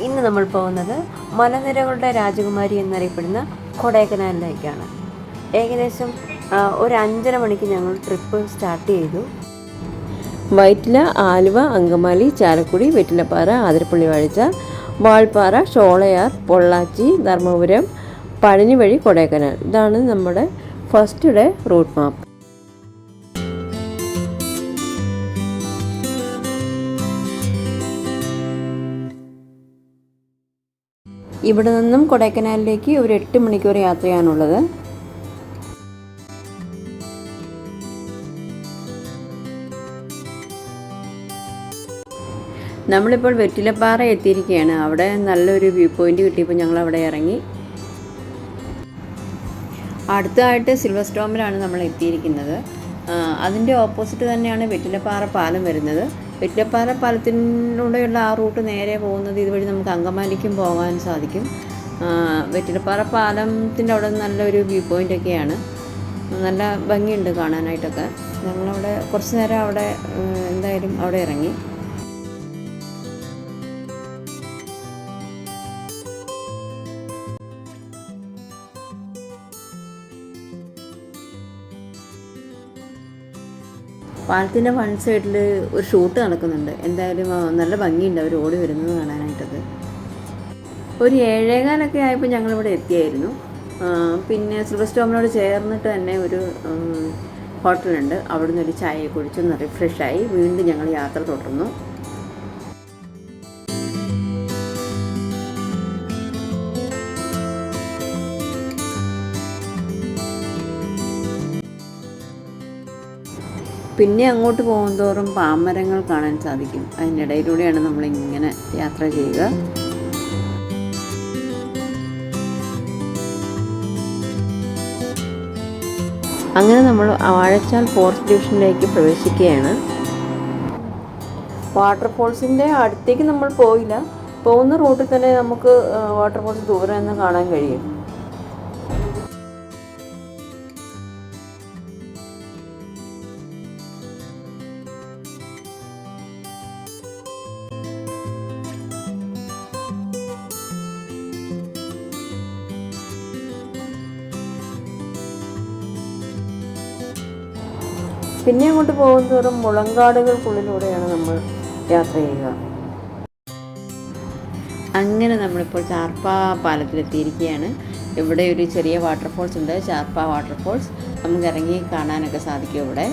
ഇന്ന് നമ്മൾ പോകുന്നത് മലനിരകളുടെ രാജകുമാരി എന്നറിയപ്പെടുന്ന കൊടൈക്കനാലിലേക്കാണ്. ഏകദേശം ഒരു 5:30 മണിക്ക് ഞങ്ങൾ ട്രിപ്പ് സ്റ്റാർട്ട് ചെയ്തു. വൈറ്റില, ആലുവ, അങ്കമാലി, ചാലക്കുടി, വെറ്റിലപ്പാറ, ആതിരപ്പള്ളി വാഴ്ച, വാൾപ്പാറ, ഷോളയാർ, പൊള്ളാച്ചി, ധർമ്മപുരം, പഴനി വഴി കൊടൈക്കനാൽ. ഇതാണ് നമ്മുടെ ഫസ്റ്റ് ഡേ റൂട്ട് മാപ്പ്. ഇവിടെ നിന്നും കൊടൈക്കനാലിലേക്ക് ഒരു 8 മണിക്കൂർ യാത്രയാണുള്ളത്. നമ്മളിപ്പോൾ വെറ്റിലപ്പാറ എത്തിയിരിക്കുകയാണ്. അവിടെ നല്ലൊരു വ്യൂ പോയിൻ്റ് കിട്ടിയപ്പോൾ ഞങ്ങൾ അവിടെ ഇറങ്ങി. അടുത്തതായിട്ട് സിൽവർ സ്റ്റോമിലാണ് നമ്മൾ എത്തിയിരിക്കുന്നത്. അതിൻ്റെ ഓപ്പോസിറ്റ് തന്നെയാണ് വെറ്റിലപ്പാറ പാലം വരുന്നത്. വെറ്റിലപ്പാറ പാലത്തിലൂടെയുള്ള ആ റൂട്ട് നേരെ പോകുന്നത് ഇതുവഴി നമുക്ക് അങ്കമാലിക്കും പോകാൻ സാധിക്കും. വെറ്റിലപ്പാറ പാലത്തിൻ്റെ അവിടെ നല്ലൊരു വ്യൂ പോയിൻ്റൊക്കെയാണ്. നല്ല ഭംഗിയുണ്ട് കാണാനായിട്ടൊക്കെ. ഞങ്ങളവിടെ കുറച്ച് നേരം അവിടെ എന്തായാലും അവിടെ ഇറങ്ങി. പാലത്തിൻ്റെ വൺ സൈഡിൽ ഒരു ഷൂട്ട് നടക്കുന്നുണ്ട്. എന്തായാലും നല്ല ഭംഗിയുണ്ട് അവർ ഓടി വരുന്നത് കാണാനായിട്ടത്. ഒരു 7:15 ആയപ്പോൾ ഞങ്ങളിവിടെ എത്തിയായിരുന്നു. പിന്നെ സിൽവർ സ്റ്റോമിനോട് ചേർന്നിട്ട് തന്നെ ഒരു ഹോട്ടലുണ്ട്. അവിടെ നിന്ന് ഒരു ചായ കുടിച്ചൊന്ന് റിഫ്രഷായി വീണ്ടും ഞങ്ങൾ യാത്ര തുടർന്നു. പിന്നെ അങ്ങോട്ട് പോകുന്തോറും പാമരങ്ങൾ കാണാൻ സാധിക്കും. അതിനിടയിലൂടെയാണ് നമ്മളിങ്ങനെ യാത്ര ചെയ്യുക. അങ്ങനെ നമ്മൾ വാഴച്ചാൽ ഫോറസ്റ്റ് ഡിവിഷനിലേക്ക് പ്രവേശിക്കുകയാണ്. വാട്ടർഫോൾസിൻ്റെ അടുത്തേക്ക് നമ്മൾ പോയില്ല. പോകുന്ന റൂട്ടിൽ തന്നെ നമുക്ക് വാട്ടർഫോൾസ് ദൂരെ നിന്ന് കാണാൻ കഴിയും. പിന്നെ അങ്ങോട്ട് പോകുന്നതോറും മുളങ്കാടുകൾക്കുള്ളിലൂടെയാണ് നമ്മൾ യാത്ര ചെയ്യുക. അങ്ങനെ നമ്മളിപ്പോൾ ചാർപ്പ പാലത്തിലെത്തിയിരിക്കുകയാണ്. ഇവിടെ ഒരു ചെറിയ വാട്ടർഫോൾസ് ഉണ്ട്, ചാർപ്പ വാട്ടർഫോൾസ്. നമുക്ക് ഇറങ്ങി കാണാനൊക്കെ സാധിക്കും ഇവിടെ.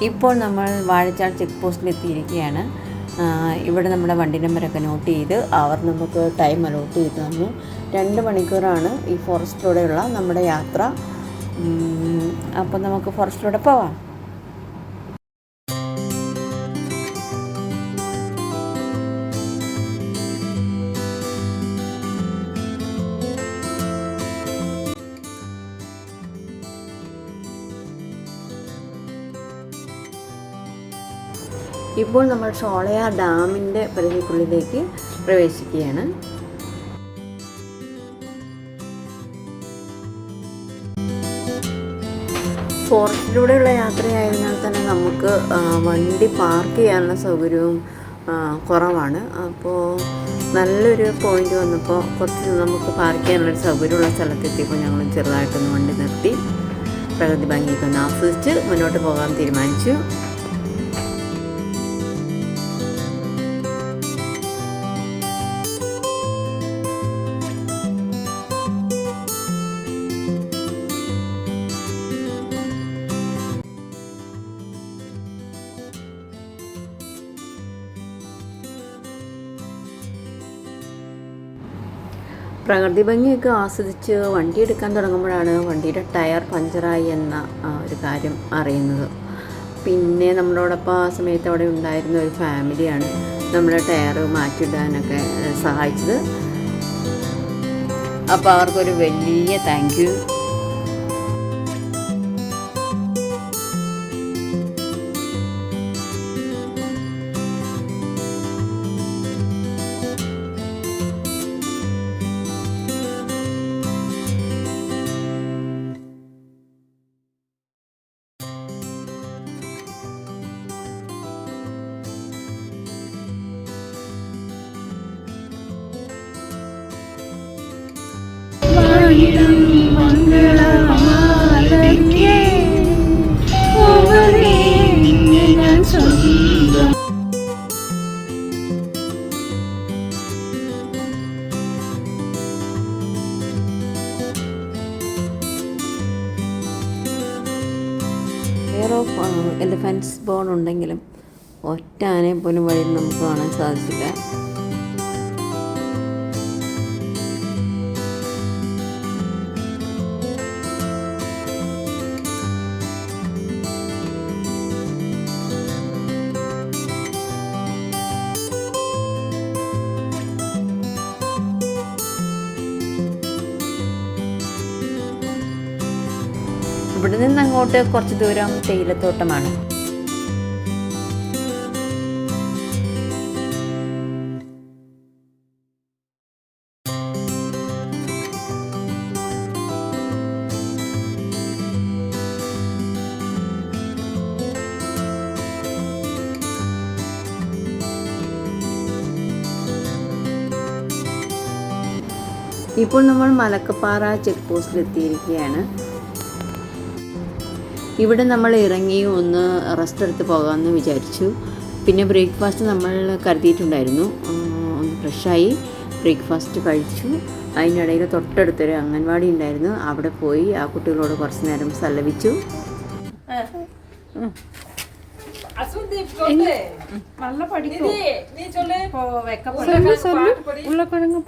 ഇപ്പോൾ നമ്മൾ വാഴച്ചാൽ ചെക്ക് പോസ്റ്റിലെത്തിയിരിക്കുകയാണ്. ഇവിടെ നമ്മുടെ വണ്ടി നമ്പറൊക്കെ നോട്ട് ചെയ്ത് അവർ നമുക്ക് ടൈം അലോട്ട് ചെയ്ത് തന്നു. 2 മണിക്കൂറാണ് ഈ ഫോറസ്റ്റിലൂടെയുള്ള നമ്മുടെ യാത്ര. അപ്പോൾ നമുക്ക് ഫോറസ്റ്റിലൂടെ പോവാം. ഇപ്പോൾ നമ്മൾ ഷോളയാർ ഡാമിൻ്റെ പരിധിക്കുള്ളിലേക്ക് പ്രവേശിക്കുകയാണ്. ഫോറസ്റ്റിലൂടെയുള്ള യാത്രയായതിനാൽ തന്നെ നമുക്ക് വണ്ടി പാർക്ക് ചെയ്യാനുള്ള സൗകര്യവും കുറവാണ്. അപ്പോൾ നല്ലൊരു പോയിൻ്റ് വന്നപ്പോൾ കുറച്ച് നമുക്ക് പാർക്ക് ചെയ്യാനുള്ളൊരു സൗകര്യമുള്ള സ്ഥലത്തെത്തിയപ്പോൾ ഞങ്ങൾ ചെറുതായിട്ടൊന്ന് വണ്ടി നിർത്തി പ്രകൃതി ഭംഗിയൊക്കെ ഒന്ന് ആസ്വദിച്ച് മുന്നോട്ട് പോകാൻ തീരുമാനിച്ചു. പ്രകൃതി ഭംഗിയൊക്കെ ആസ്വദിച്ച് വണ്ടി എടുക്കാൻ തുടങ്ങുമ്പോഴാണ് വണ്ടിയുടെ ടയർ പഞ്ചറായി എന്ന ഒരു കാര്യം അറിയുന്നത്. പിന്നെ നമ്മളോടൊപ്പം ആ സമയത്ത് അവിടെ ഉണ്ടായിരുന്ന ഒരു ഫാമിലിയാണ് നമ്മുടെ ടയർ മാറ്റിയിടാനൊക്കെ സഹായിച്ചത്. അപ്പോൾ അവർക്കൊരു വലിയ thank you. Pair of elephants born ഉണ്ടെങ്കിലും ഒറ്റ ആനയെ പോലും വഴിയിൽ നമുക്ക് കാണാൻ സാധിച്ചില്ല. ഇവിടെ നിന്ന് അങ്ങോട്ട് കുറച്ച് ദൂരം തേയിലത്തോട്ടമാണ്. ഇപ്പോൾ നമ്മൾ മലക്കപ്പാറ ചെക്ക് പോസ്റ്റിൽ എത്തിയിരിക്കുകയാണ്. ഇവിടെ നമ്മൾ ഇറങ്ങി ഒന്ന് റെസ്റ്റ് എടുത്ത് പോകാമെന്ന് വിചാരിച്ചു. പിന്നെ ബ്രേക്ക്ഫാസ്റ്റ് നമ്മൾ കരുതിയിട്ടുണ്ടായിരുന്നു. ഒന്ന് ഫ്രഷായി ബ്രേക്ക്ഫാസ്റ്റ് കഴിച്ചു. അതിനിടയിൽ തൊട്ടടുത്തൊരു അംഗൻവാടി ഉണ്ടായിരുന്നു. അവിടെ പോയി ആ കുട്ടികളോട് കുറച്ച് നേരം സല്ലപിച്ചു. நல்லா படிக்கும். நீ சொல்லு. இப்போ வெக்க ഉരുളക്കിഴങ്ങ്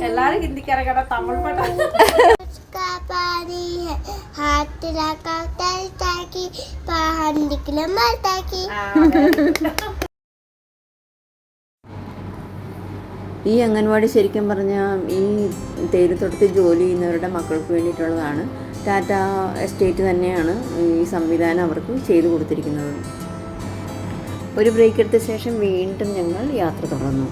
எல்லாரும் ஹிந்திக்காரங்கடா தமிழ் பாட்டு. पानी है हाथ लगा ताकि बाहर निकले मर ताकि ഈ അംഗൻവാടി ശരിക്കും പറഞ്ഞാൽ ഈ തേയിലത്തോട്ടത്തിൽ ജോലി ചെയ്യുന്നവരുടെ മക്കൾക്ക് വേണ്ടിയിട്ടുള്ളതാണ്. ടാറ്റ എസ്റ്റേറ്റ് തന്നെയാണ് ഈ സംവിധാനം അവർക്ക് ചെയ്തു കൊടുത്തിരിക്കുന്നത്. ഒരു ബ്രേക്ക് എടുത്ത ശേഷം വീണ്ടും ഞങ്ങൾ യാത്ര തുടർന്നു.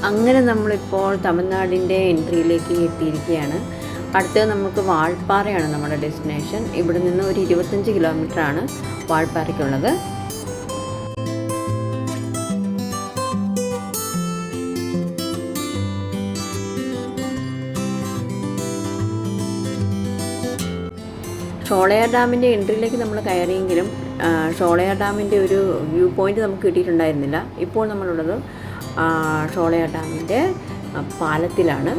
അങ്ങനെ നമ്മളിപ്പോൾ തമിഴ്നാടിൻ്റെ എൻട്രിയിലേക്ക് എത്തിയിരിക്കുകയാണ്. അടുത്തത് നമുക്ക് വാൾപ്പാറയാണ് നമ്മുടെ ഡെസ്റ്റിനേഷൻ. ഇവിടെ നിന്ന് ഒരു 25 കിലോമീറ്ററാണ് വാൾപ്പാറയ്ക്കുള്ളത്. ഷോളയാർ ഡാമിൻ്റെ എൻട്രിയിലേക്ക് നമ്മൾ കയറിയെങ്കിലും ഷോളയാർ ഡാമിൻ്റെ ഒരു വ്യൂ പോയിൻ്റ് നമുക്ക് കിട്ടിയിട്ടുണ്ടായിരുന്നില്ല. ഇപ്പോൾ നമ്മളുള്ളത് ഷോളയാർ ഡാമിൻ്റെ പാലത്തിലാണ്.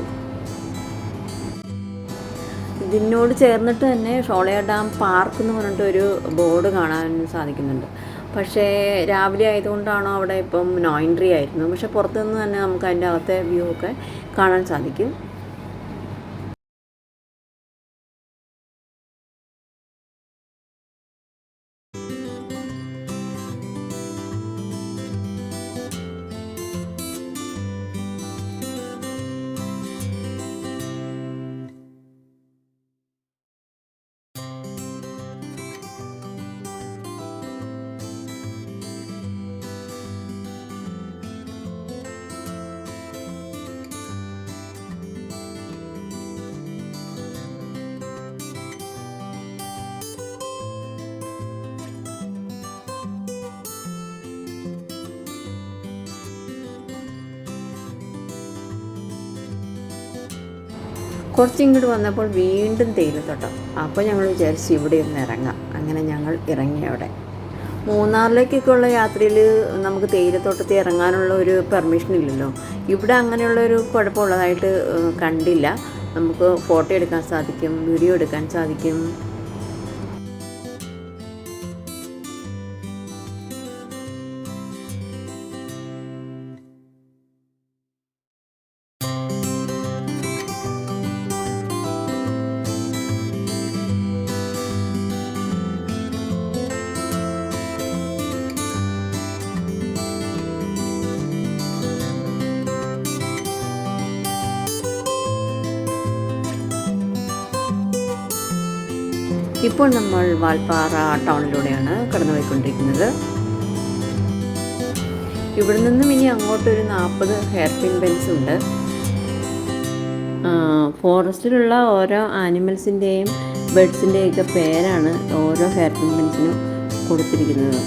ഇതിനോട് ചേർന്നിട്ട് തന്നെ ഷോളയാർ ഡാം പാർക്ക് എന്ന് പറഞ്ഞിട്ടൊരു ബോർഡ് കാണാൻ സാധിക്കുന്നുണ്ട്. പക്ഷേ രാവിലെ ആയതുകൊണ്ടാണോ അവിടെ ഇപ്പം നോ എൻട്രി ആയിരുന്നു. പക്ഷേ പുറത്തുനിന്ന് തന്നെ നമുക്ക് അതിൻ്റെ അകത്തെ വ്യൂ ഒക്കെ കാണാൻ സാധിക്കും. കുറച്ചിങ്ങോട്ട് വന്നപ്പോൾ വീണ്ടും തേയിലത്തോട്ടം. അപ്പോൾ ഞങ്ങൾ വിചാരിച്ചു ഇവിടെ ഒന്ന് ഇറങ്ങാം. അങ്ങനെ ഞങ്ങൾ ഇറങ്ങി. അവിടെ മൂന്നാറിലേക്കൊക്കെ ഉള്ള യാത്രയിൽ നമുക്ക് തേയിലത്തോട്ടത്തിൽ ഇറങ്ങാനുള്ള ഒരു പെർമിഷൻ ഇല്ലല്ലോ. ഇവിടെ അങ്ങനെയുള്ളൊരു കുഴപ്പമുള്ളതായിട്ട് കണ്ടില്ല. നമുക്ക് ഫോട്ടോ എടുക്കാൻ സാധിക്കും, വീഡിയോ എടുക്കാൻ സാധിക്കും. ഇപ്പോൾ നമ്മൾ വാൽപ്പാറ ടൗണിലൂടെയാണ് കടന്നുപോയിക്കൊണ്ടിരിക്കുന്നത്. ഇവിടെ നിന്നും ഇനി അങ്ങോട്ടൊരു 40 ഹെയർ പിൻ ബെൻസ് ഉണ്ട്. ഫോറസ്റ്റിലുള്ള ഓരോ ആനിമൽസിൻ്റെയും ബേഡ്സിൻ്റെയൊക്കെ പേരാണ് ഓരോ ഹെയർ പിൻ ബെൻസിനും കൊടുത്തിരിക്കുന്നത്.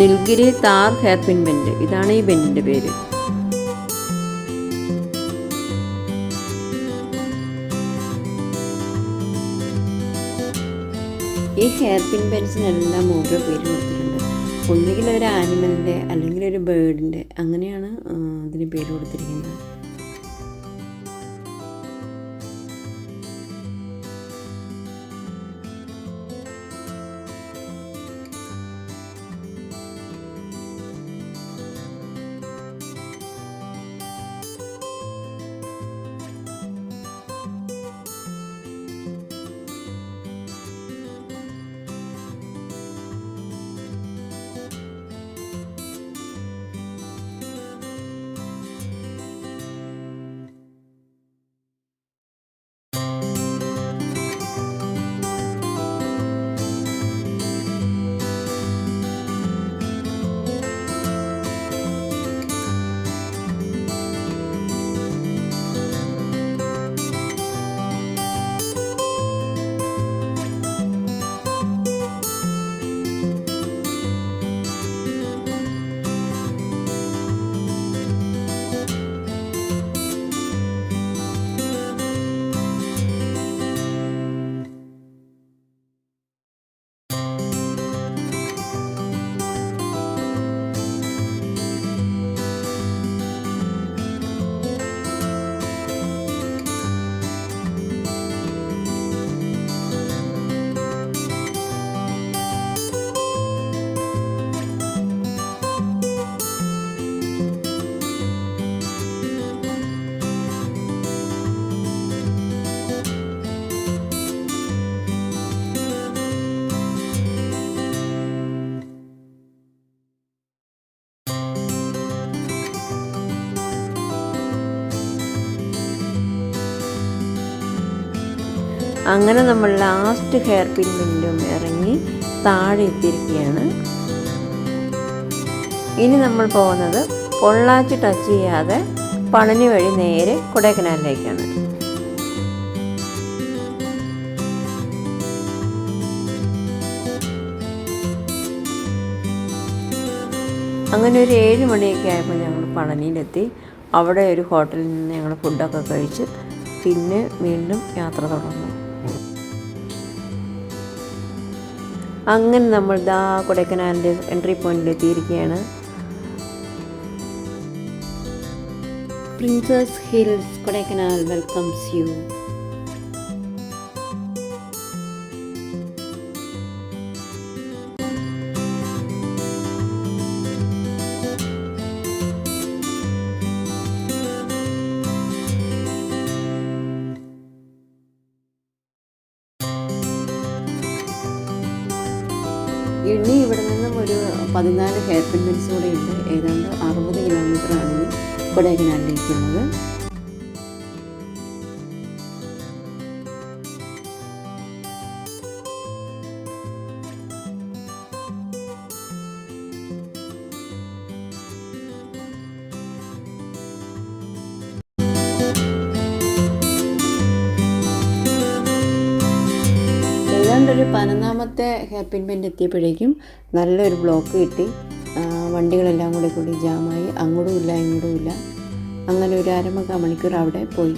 Nilgiri Thar hair pin bend, ഇതാണ് ഈ ബെൻഡിൻ്റെ പേര്. ഈ ഹെയർ പിൻ ബെൻസിനെല്ലാം ഓരോ പേര് കൊടുത്തിട്ടുണ്ട്. ഒന്നുകിൽ ഒരു ആനിമലിൻ്റെ അല്ലെങ്കിൽ ഒരു ബേർഡിൻ്റെ, അങ്ങനെയാണ് ഇതിന് പേര് കൊടുത്തിരിക്കുന്നത്. അങ്ങനെ നമ്മൾ ലാസ്റ്റ് ഹെയർ പിൻ ബെൻഡും ഇറങ്ങി താഴെ എത്തിയിരിക്കുകയാണ്. ഇനി നമ്മൾ പോകുന്നത് പൊള്ളാച്ചി ടച്ച് ചെയ്യാതെ പളനി വഴി നേരെ കൊടൈക്കനാലിലേക്കാണ്. അങ്ങനെ ഒരു 7 മണിയൊക്കെ ആയപ്പോൾ ഞങ്ങൾ പളനിയിലെത്തി. അവിടെ ഒരു ഹോട്ടലിൽ നിന്ന് ഞങ്ങൾ ഫുഡൊക്കെ കഴിച്ച് പിന്നെ വീണ്ടും യാത്ര തുടർന്നു. അങ്ങനെ നമ്മൾ കൊടൈക്കനാലിൻ്റെ എൻട്രി പോയിന്റിൽ എത്തിയിരിക്കുകയാണ്. Princess hills Kodaikanal welcomes U. ഇനി ഇവിടെ നിന്നും ഒരു 14 ഹെയർ പിൻ ബെൻസ് കൂടെ ഉണ്ട്. ഏതാണ്ട് 60 കിലോമീറ്ററാണ് ഇനി കൊടൈക്കനാലിലേക്കുള്ളത്. ഏതാണ്ടൊരു 11ാമത്തെ ഹെയർ പിൻ ബെൻഡ് എത്തിയപ്പോഴേക്കും നല്ലൊരു ബ്ലോക്ക് കിട്ടി. വണ്ടികളെല്ലാം കൂടി ജാമായി. അങ്ങോട്ടും ഇല്ല ഇങ്ങോട്ടും ഇല്ല. അങ്ങനെ ഒരു 1/2 മണിക്കൂർ അവിടെ പോയി.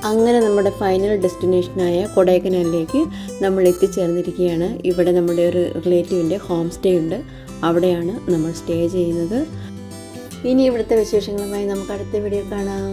അങ്ങനെ നമ്മുടെ ഫൈനൽ ഡെസ്റ്റിനേഷനായ കൊടൈക്കനാലിലേക്ക് നമ്മൾ എത്തിച്ചേർന്നിരിക്കുകയാണ്. ഇവിടെ നമ്മുടെ ഒരു റിലേറ്റീവിൻ്റെ ഹോം സ്റ്റേ ഉണ്ട്. അവിടെയാണ് നമ്മൾ സ്റ്റേ ചെയ്യുന്നത്. ഇനി ഇവിടുത്തെ വിശേഷങ്ങളുമായി നമുക്ക് അടുത്ത വീഡിയോ കാണാം.